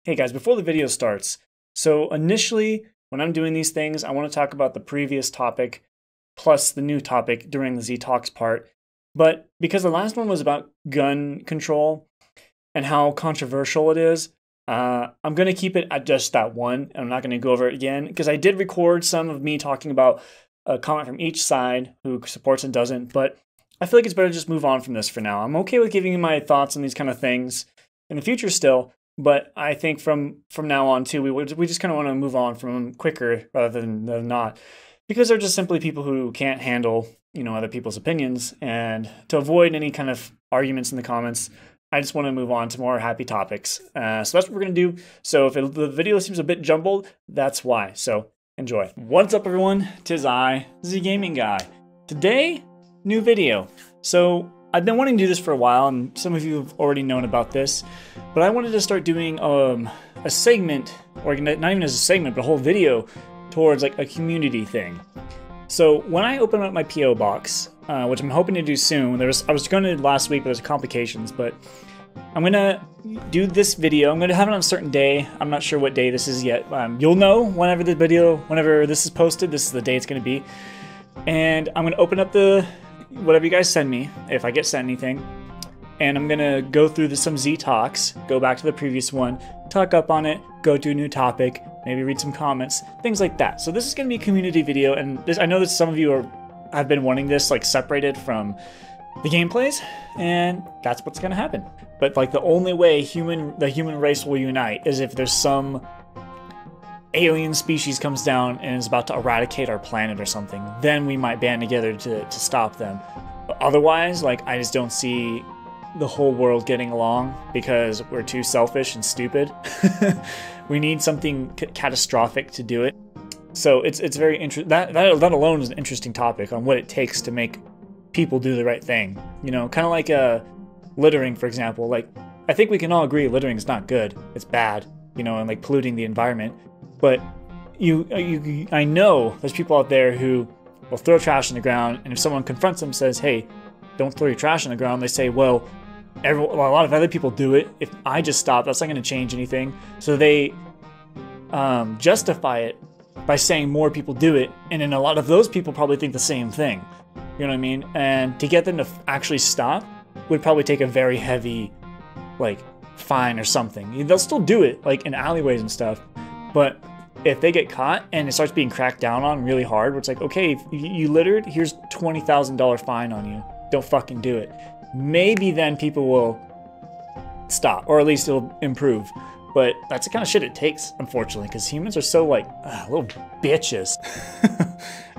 Hey guys, before the video starts, so initially when I'm doing these things, I want to talk about the previous topic plus the new topic during the Z Talks part. But because the last one was about gun control and how controversial it is, I'm going to keep it at just that one. And I'm not going to go over it again because I did record some of me talking about a comment from each side who supports and doesn't. But I feel like it's better to just move on from this for now. I'm okay with giving you my thoughts on these kind of things in the future still. But I think from now on too, we just kind of want to move on from them quicker rather than not, because they're just simply people who can't handle, other people's opinions. And to avoid any kind of arguments in the comments, I just want to move on to more happy topics. So that's what we're going to do. So if the video seems a bit jumbled, that's why. So enjoy. What's up, everyone? 'Tis I, Z Gaming Guy. Today, new video. So I've been wanting to do this for a while, and some of you have already known about this, but I wanted to start doing a segment, or not even as a segment, but a whole video towards like a community thing. So when I open up my PO box, which I'm hoping to do soon, I was going to last week, but there's complications, but I'm gonna do this video. I'm gonna have it on a certain day. I'm not sure what day this is yet. You'll know whenever this is posted. This is the day it's gonna be, and I'm gonna open up whatever you guys send me, if I get sent anything, and I'm gonna go through some Z Talks, go back to the previous one, talk up on it, go to a new topic, maybe read some comments, things like that. So this is gonna be a community video, and I know that some of you have been wanting this like separated from the gameplays, and that's what's gonna happen. But like the only way the human race will unite is if there's some alien species comes down and is about to eradicate our planet or something. Then we might band together to stop them. But otherwise, like, I just don't see the whole world getting along because we're too selfish and stupid. We need something catastrophic to do it. So it's very interesting. That alone is an interesting topic on what it takes to make people do the right thing. Kind of like littering, for example. Like, I think we can all agree littering is not good. It's bad, and like polluting the environment. But I know there's people out there who will throw trash on the ground, and if someone confronts them and says, hey, don't throw your trash on the ground, they say, well, a lot of other people do it. If I just stop, that's not going to change anything. So they justify it by saying more people do it, and then a lot of those people probably think the same thing. You know what I mean? And to get them to actually stop would probably take a very heavy, like, fine or something. They'll still do it, like, in alleyways and stuff. But if they get caught and it starts being cracked down on really hard, where it's like, okay, if you littered, here's $20,000 fine on you. Don't fucking do it. Maybe then people will stop, or at least it'll improve. But that's the kind of shit it takes, unfortunately, because humans are so, like, little bitches.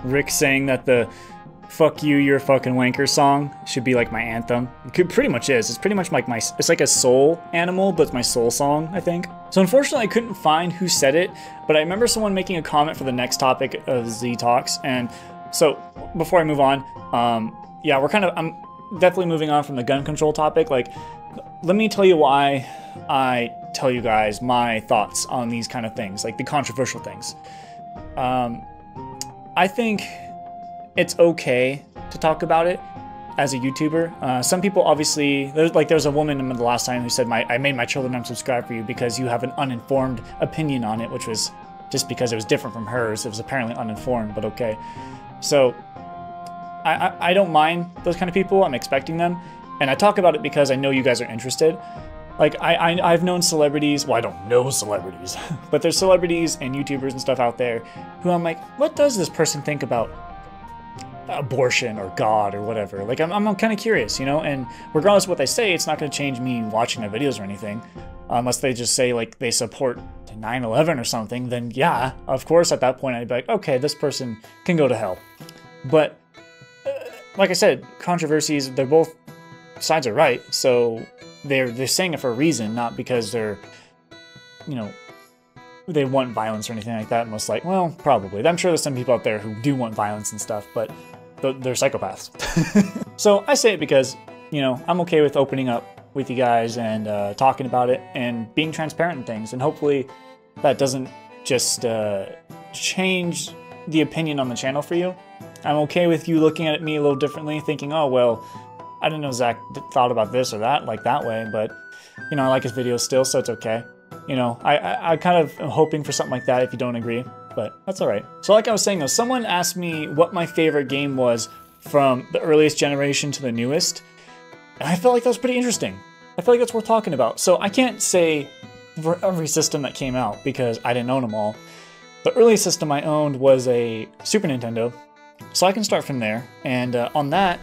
Rick saying that the "fuck you, you're a fucking wanker" song should be like my anthem. It pretty much is. It's pretty much like it's like a soul animal, but it's my soul song, I think. So unfortunately, I couldn't find who said it, but I remember someone making a comment for the next topic of Z Talks. And so before I move on, yeah, I'm definitely moving on from the gun control topic. Like, let me tell you why I tell you guys my thoughts on these kind of things, like the controversial things. I think it's okay to talk about it as a YouTuber. Some people obviously, there's a woman the last time who said, I made my children unsubscribe for you because you have an uninformed opinion on it, which was just because it was different from hers. It was apparently uninformed, but okay. So I don't mind those kind of people. I'm expecting them. And I talk about it because I know you guys are interested. Like, I've known celebrities, well, I don't know celebrities, but there's celebrities and YouTubers and stuff out there who I'm like, what does this person think about abortion or God or whatever? Like, I'm kind of curious, and regardless of what they say, it's not going to change me watching their videos or anything, unless they just say like they support 9/11 or something. Then yeah, of course at that point I'd be like, okay, this person can go to hell. But like I said, controversies, they're both sides are right, so they're saying it for a reason, not because they're they want violence or anything like that. Most like, well, probably. I'm sure there's some people out there who do want violence and stuff, but they're psychopaths. So I say it because, I'm okay with opening up with you guys and talking about it and being transparent in things. And hopefully that doesn't just change the opinion on the channel for you. I'm okay with you looking at me a little differently, thinking, oh, well, I didn't know Zach thought about this or that, like that way, but, I like his videos still, so it's okay. You know, I kind of am hoping for something like that if you don't agree, but that's all right. So like I was saying though, someone asked me what my favorite game was from the earliest generation to the newest, and I felt like that was pretty interesting. I feel like that's worth talking about. So I can't say for every system that came out because I didn't own them all. The earliest system I owned was a Super Nintendo, so I can start from there. And on that,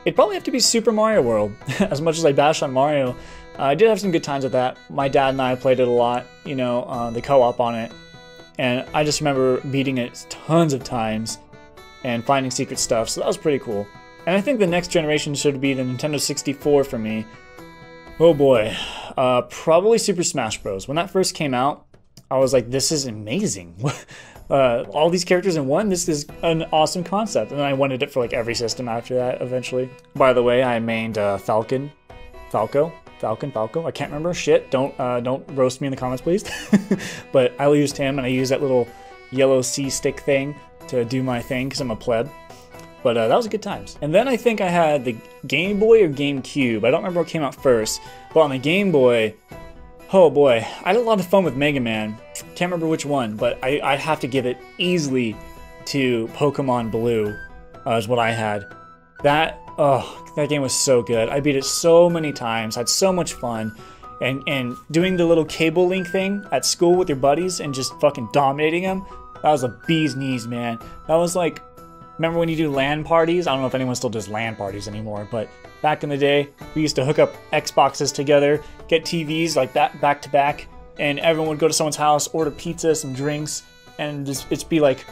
it'd probably have to be Super Mario World. As much as I bash on Mario, I did have some good times with that. My dad and I played it a lot, you know, the co-op on it. And I just remember beating it tons of times and finding secret stuff, so that was pretty cool. And I think the next generation should be the Nintendo 64 for me. Oh boy, probably Super Smash Bros. When that first came out, I was like, this is amazing. All these characters in one, this is an awesome concept. And then I wanted it for like every system after that eventually. By the way, I mained Falco, I can't remember, shit, don't roast me in the comments please. But I used him, and I used that little yellow C-stick thing to do my thing because I'm a pleb. But that was good times. And then I think I had the Game Boy or GameCube. I don't remember what came out first, but on the Game Boy, oh boy, I had a lot of fun with Mega Man. Can't remember which one, but I'd have to give it easily to Pokemon Blue, is what I had. That game was so good. I beat it so many times, had so much fun. And doing the little cable link thing at school with your buddies and just fucking dominating them, that was a bee's knees, man. That was like, remember when you do LAN parties? I don't know if anyone still does LAN parties anymore, but back in the day, we used to hook up Xboxes together, get TVs like that back to back, and everyone would go to someone's house, order pizza, some drinks, and it'd be like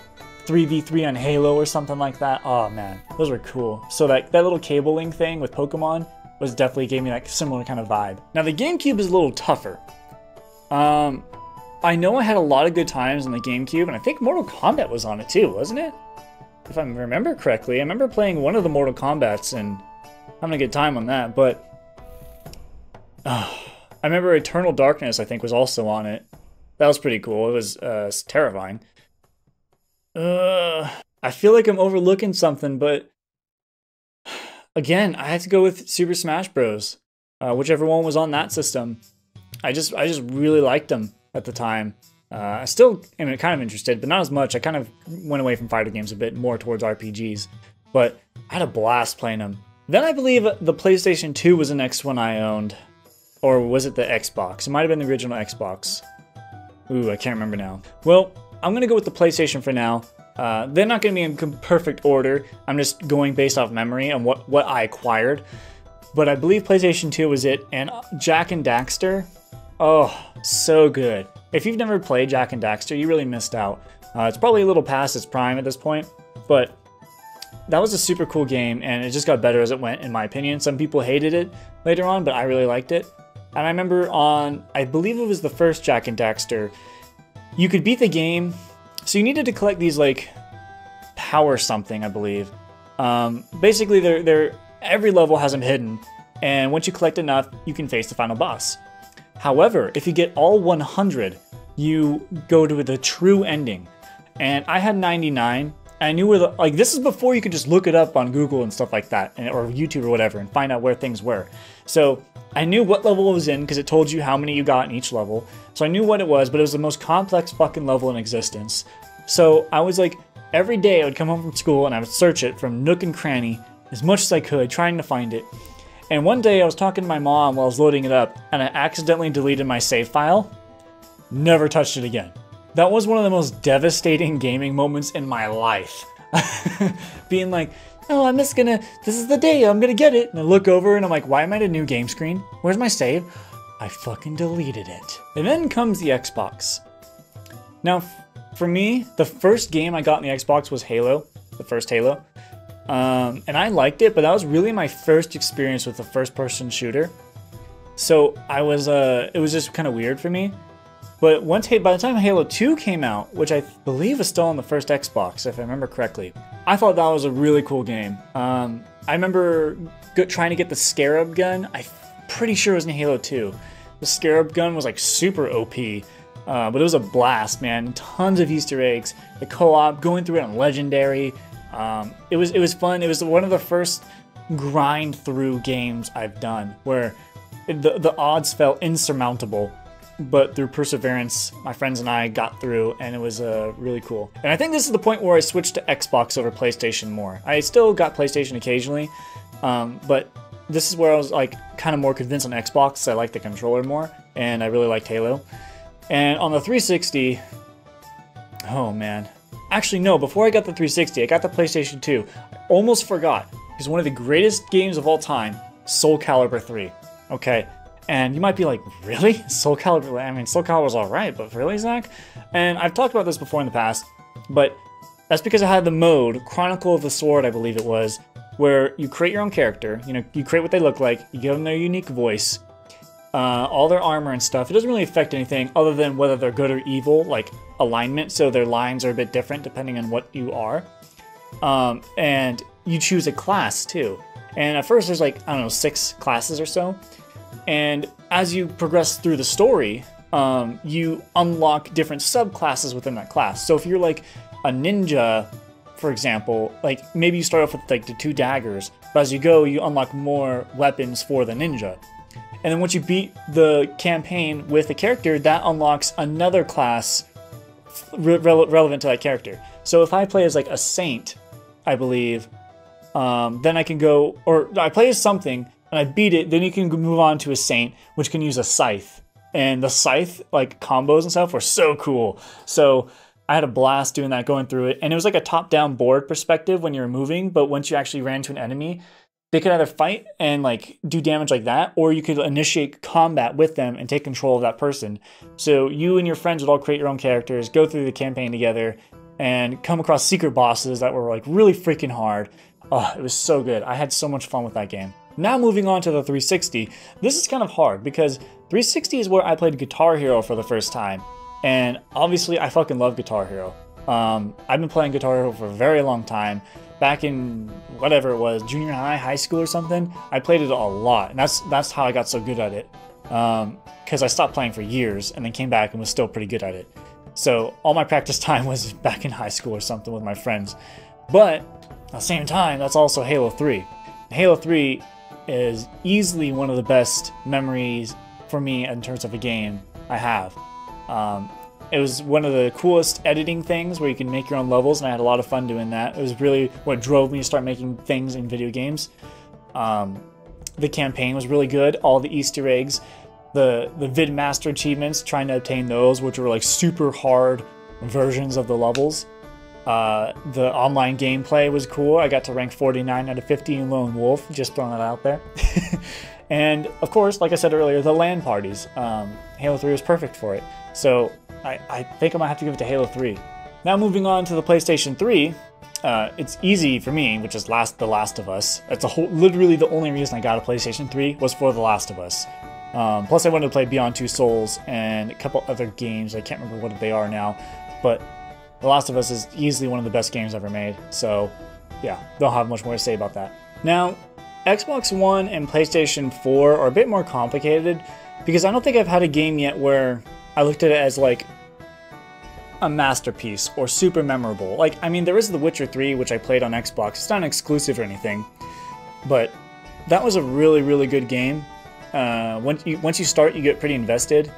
3v3 on Halo or something like that. Oh man, those were cool. So that little cable link thing with Pokemon was definitely gave me that similar kind of vibe. Now the GameCube is a little tougher. I know I had a lot of good times on the GameCube, and I think Mortal Kombat was on it too, wasn't it? If I remember correctly, I remember playing one of the Mortal Kombats and having a good time on that, but I remember Eternal Darkness, I think, was also on it. That was pretty cool. It was terrifying. I feel like I'm overlooking something, but again, I had to go with Super Smash Bros. Whichever one was on that system. I just really liked them at the time. I still am kind of interested, but not as much. I kind of went away from fighter games a bit, more towards RPGs. But I had a blast playing them. Then I believe the PlayStation 2 was the next one I owned. Or was it the Xbox? It might have been the original Xbox. Ooh, I can't remember now. Well, I'm going to go with the PlayStation for now. They're not going to be in perfect order. I'm just going based off memory and what I acquired. But I believe PlayStation 2 was it. And Jak and Daxter, oh, so good. If you've never played Jak and Daxter, you really missed out. It's probably a little past its prime at this point, but that was a super cool game, and it just got better as it went, in my opinion. Some people hated it later on, but I really liked it. And I remember on, I believe it was the first Jak and Daxter, you could beat the game, so you needed to collect these, like, power something, I believe. Basically, every level has them hidden, and once you collect enough, you can face the final boss. However, if you get all 100, you go to the true ending. And I had 99. I knew where like this is before you could just look it up on Google and stuff like that, or YouTube or whatever, and find out where things were. So I knew what level it was in because it told you how many you got in each level. So I knew what it was, but it was the most complex fucking level in existence. So I was like, every day I would come home from school and I would search it from nook and cranny as much as I could, trying to find it. And one day I was talking to my mom while I was loading it up, and I accidentally deleted my save file. Never touched it again. That was one of the most devastating gaming moments in my life. Being like, oh, I'm just gonna, this is the day, I'm gonna get it. And I look over and I'm like, why am I at a new game screen? Where's my save? I fucking deleted it. And then comes the Xbox. Now, for me, the first game I got in the Xbox was Halo, the first Halo. And I liked it, but that was really my first experience with a first-person shooter. So I was, it was just kind of weird for me. But by the time Halo 2 came out, which I believe is still on the first Xbox, if I remember correctly, I thought that was a really cool game. I remember trying to get the Scarab gun. I'm pretty sure it was in Halo 2. The Scarab gun was like super OP, but it was a blast, man. Tons of Easter eggs. The co-op, going through it on Legendary. It was fun. It was one of the first grind through games I've done where the odds felt insurmountable. but through perseverance, my friends and I got through, and it was really cool. And I think this is the point where I switched to Xbox over PlayStation more. I still got PlayStation occasionally, but this is where I was like kind of more convinced on Xbox. I like the controller more, and I really liked Halo. And on the 360, oh man. Actually, no, before I got the 360, I got the PlayStation 2. I almost forgot, because one of the greatest games of all time, Soul Calibur 3. Okay, and you might be like, really? Soul Calibur? I mean, Soul Calibur's alright, but really, Zach? And I've talked about this before in the past, but that's because I had the mode, Chronicle of the Sword, I believe it was, where you create your own character, you know, you create what they look like, you give them their unique voice, all their armor and stuff. It doesn't really affect anything other than whether they're good or evil, like alignment, so their lines are a bit different depending on what you are. And you choose a class too. And at first there's like, I don't know, 6 classes or so. And as you progress through the story, you unlock different subclasses within that class. So if you're like a ninja, for example, like maybe you start off with like the 2 daggers, but as you go, you unlock more weapons for the ninja. And then once you beat the campaign with a character, that unlocks another class relevant to that character. So if I play as like a saint, I believe, then I can go, or I play as something and I beat it, then you can move on to a saint, which can use a scythe. And the scythe, like combos and stuff, were so cool. So I had a blast doing that, going through it. And it was like a top-down board perspective when you were moving, but once you actually ran to an enemy, they could either fight and like do damage like that, or you could initiate combat with them and take control of that person. So you and your friends would all create your own characters, go through the campaign together, and come across secret bosses that were like really freaking hard. Oh, it was so good. I had so much fun with that game. Now moving on to the 360, this is kind of hard because 360 is where I played Guitar Hero for the first time. And obviously I fucking love Guitar Hero. I've been playing Guitar Hero for a very long time. Back in whatever it was, junior high, high school or something, I played it a lot. And that's how I got so good at it. Because I stopped playing for years and then came back and was still pretty good at it. So all my practice time was back in high school or something with my friends. But at the same time, that's also Halo 3. Halo 3 is easily one of the best memories for me in terms of a game I have. It was one of the coolest editing things where you can make your own levels, and I had a lot of fun doing that. It was really what drove me to start making things in video games. The campaign was really good. All the Easter eggs, the VidMaster achievements, trying to obtain those, which were like super hard versions of the levels. The online gameplay was cool. I got to rank 49 out of 50 in Lone Wolf, just throwing that out there. And of course, like I said earlier, the LAN parties. Halo 3 was perfect for it. So I think I might have to give it to Halo 3. Now moving on to the PlayStation 3, it's easy for me, which is The Last of Us. That's literally the only reason I got a PlayStation 3 was for The Last of Us. Plus I wanted to play Beyond Two Souls and a couple other games. I can't remember what they are now, but The Last of Us is easily one of the best games ever made. So yeah, don't have much more to say about that. Now, Xbox One and PlayStation 4 are a bit more complicated because I don't think I've had a game yet where I looked at it as like a masterpiece or super memorable. Like, I mean, there is The Witcher 3, which I played on Xbox. It's not an exclusive or anything, but that was a really, really good game. Once you start, you get pretty invested.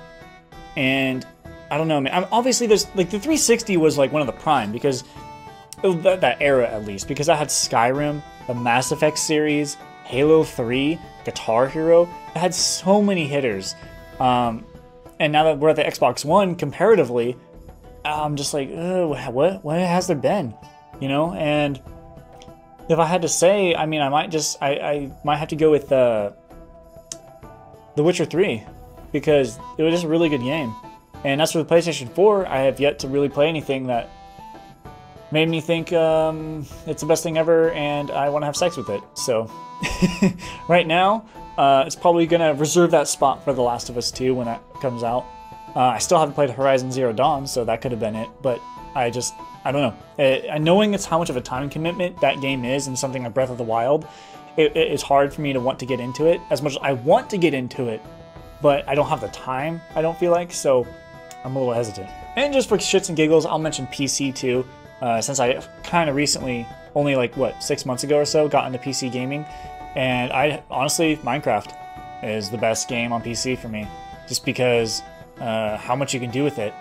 And I don't know, man. Obviously, there's like the 360 was like one of the prime because that era at least, because I had Skyrim, the Mass Effect series, Halo 3, Guitar Hero. It had so many hitters. And now that we're at the Xbox One, comparatively, I'm just like, what has there been? You know, and if I had to say, I mean, I might have to go with The Witcher 3 because it was just a really good game. And as for the PlayStation 4, I have yet to really play anything that made me think it's the best thing ever and I want to have sex with it. So right now, it's probably going to reserve that spot for The Last of Us 2 when that comes out. I still haven't played Horizon Zero Dawn, so that could have been it. But I don't know. Knowing it's how much of a time commitment that game is and something like Breath of the Wild, it's hard for me to want to get into it. As much as I want to get into it, but I don't have the time, I don't feel like, so I'm a little hesitant. And just for shits and giggles, I'll mention PC too, since I kind of recently, only like, 6 months ago or so, got into PC gaming. And honestly, Minecraft is the best game on PC for me. Just because how much you can do with it.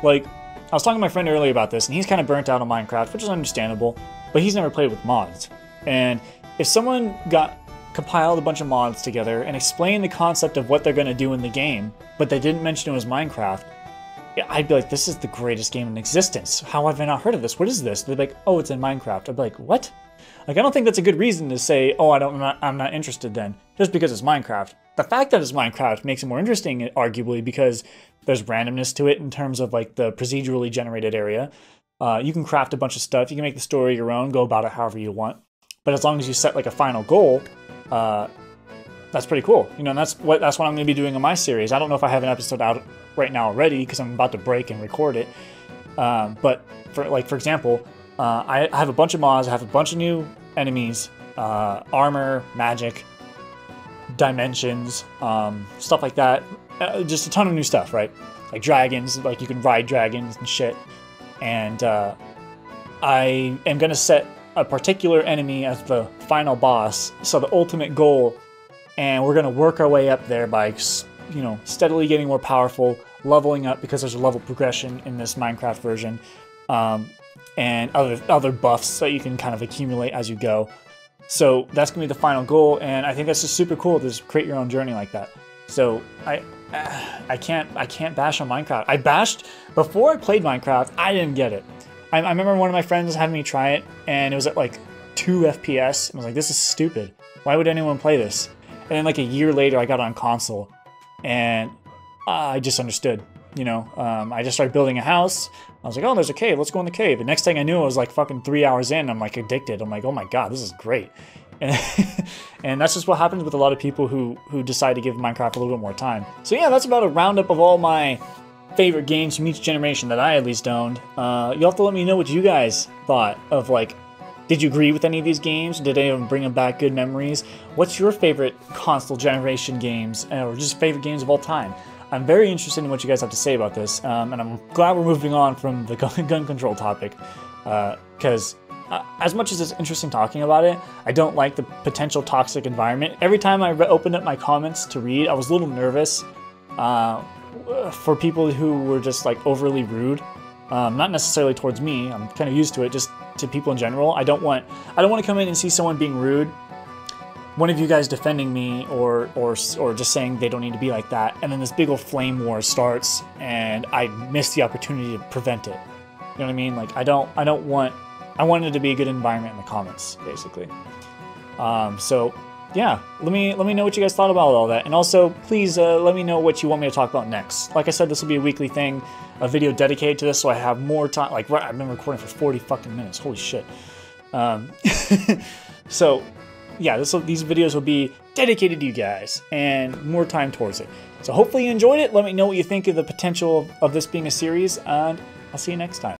Like, I was talking to my friend earlier about this, and he's kind of burnt out on Minecraft, which is understandable, but he's never played with mods. And if someone compiled a bunch of mods together and explained the concept of what they're going to do in the game, but they didn't mention it was Minecraft, I'd be like, this is the greatest game in existence. How have I not heard of this? What is this? They'd be like, oh, it's in Minecraft. I'd be like, what? Like, I don't think that's a good reason to say, oh, I'm not interested then, just because it's Minecraft. The fact that it's Minecraft makes it more interesting, arguably, because there's randomness to it in terms of like the procedurally generated area. You can craft a bunch of stuff. You can make the story your own, go about it however you want. But as long as you set like a final goal, that's pretty cool. You know, and that's what I'm going to be doing in my series. I don't know if I have an episode out right now already because I'm about to break and record it. But for example, I have a bunch of mods. I have a bunch of new enemies, armor, magic, dimensions, stuff like that. Just a ton of new stuff, right? Like dragons, like you can ride dragons and shit. And I am going to set a particular enemy as the final boss, so the ultimate goal, and we're going to work our way up there by, you know, steadily getting more powerful, leveling up because there's a level progression in this Minecraft version, and other buffs that you can kind of accumulate as you go. So that's going to be the final goal, and I think that's just super cool to just create your own journey like that. So I can't bash on Minecraft. I bashed before I played Minecraft. I didn't get it. I remember one of my friends having me try it, and it was at like 2 FPS. I was like, this is stupid. Why would anyone play this? And then like a year later, I got on console, and I just understood. You know, I just started building a house. I was like, oh, there's a cave. Let's go in the cave. The next thing I knew, I was like fucking 3 hours in. I'm like addicted. I'm like, oh my god, this is great. And that's just what happens with a lot of people who decide to give Minecraft a little bit more time. So yeah, that's about a roundup of all my favorite games from each generation that I at least owned. You'll have to let me know what you guys thought of, like, did you agree with any of these games? Did any of them bring back good memories? What's your favorite console generation games, or just favorite games of all time? I'm very interested in what you guys have to say about this, and I'm glad we're moving on from the gun control topic, because as much as it's interesting talking about it, I don't like the potential toxic environment. Every time I opened up my comments to read, I was a little nervous for people who were just like overly rude. Not necessarily towards me. I'm kind of used to it, just to people in general. I don't want to come in and see someone being rude, one of you guys defending me, or just saying they don't need to be like that, and then this big old flame war starts, and I miss the opportunity to prevent it. You know what I mean? Like I want it to be a good environment in the comments, basically. So yeah, let me know what you guys thought about all that, and also please let me know what you want me to talk about next. Like I said, this will be a weekly thing, a video dedicated to this, so I have more time. Like, I've been recording for 40 fucking minutes. Holy shit. So yeah, these videos will be dedicated to you guys and more time towards it. So hopefully you enjoyed it. Let me know what you think of the potential of this being a series, and I'll see you next time.